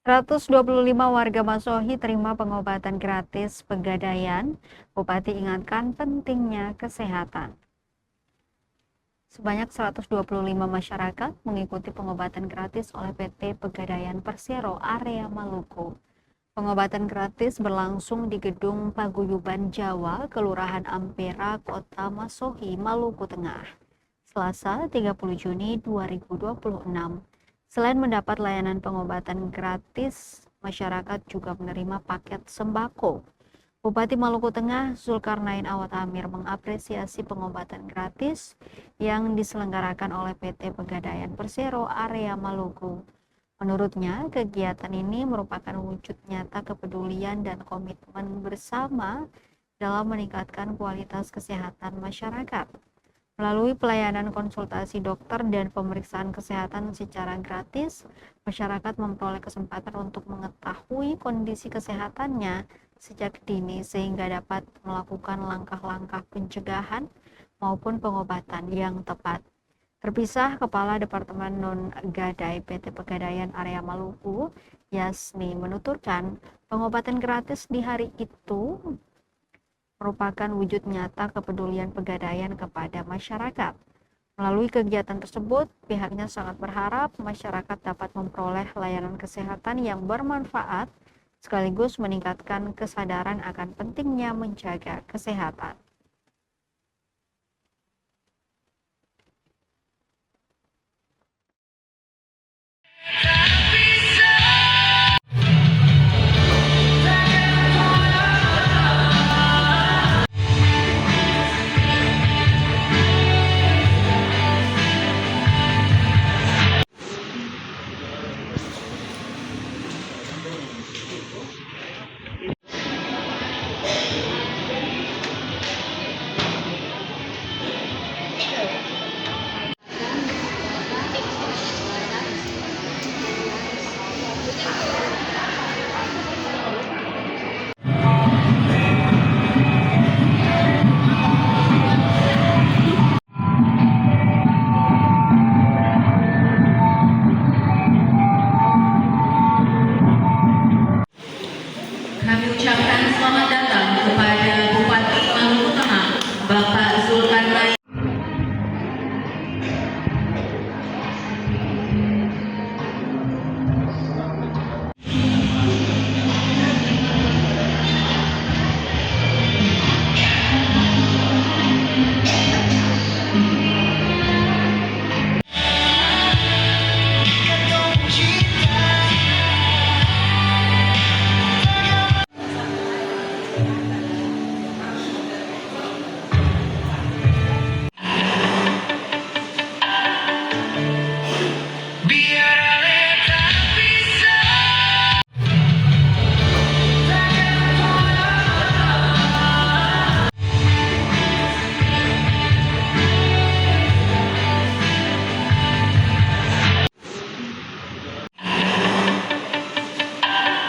125 warga Masohi terima pengobatan gratis Pegadaian. Bupati ingatkan pentingnya kesehatan. Sebanyak 125 masyarakat mengikuti pengobatan gratis oleh PT Pegadaian Persero area Maluku. Pengobatan gratis berlangsung di Gedung Paguyuban Jawa, Kelurahan Ampera, Kota Masohi, Maluku Tengah, Selasa 30 Juni 2026. Selain mendapat layanan pengobatan gratis, masyarakat juga menerima paket sembako. Bupati Maluku Tengah Zulkarnain Awad Amir mengapresiasi pengobatan gratis yang diselenggarakan oleh PT Pegadaian Persero area Maluku. Menurutnya, kegiatan ini merupakan wujud nyata kepedulian dan komitmen bersama dalam meningkatkan kualitas kesehatan masyarakat. Melalui pelayanan konsultasi dokter dan pemeriksaan kesehatan secara gratis, masyarakat memperoleh kesempatan untuk mengetahui kondisi kesehatannya sejak dini sehingga dapat melakukan langkah-langkah pencegahan maupun pengobatan yang tepat. Terpisah, Kepala Departemen Non-Gadai PT Pegadaian Area Maluku, Yasni, menuturkan pengobatan gratis di hari itu merupakan wujud nyata kepedulian Pegadaian kepada masyarakat. Melalui kegiatan tersebut, pihaknya sangat berharap masyarakat dapat memperoleh layanan kesehatan yang bermanfaat sekaligus meningkatkan kesadaran akan pentingnya menjaga kesehatan.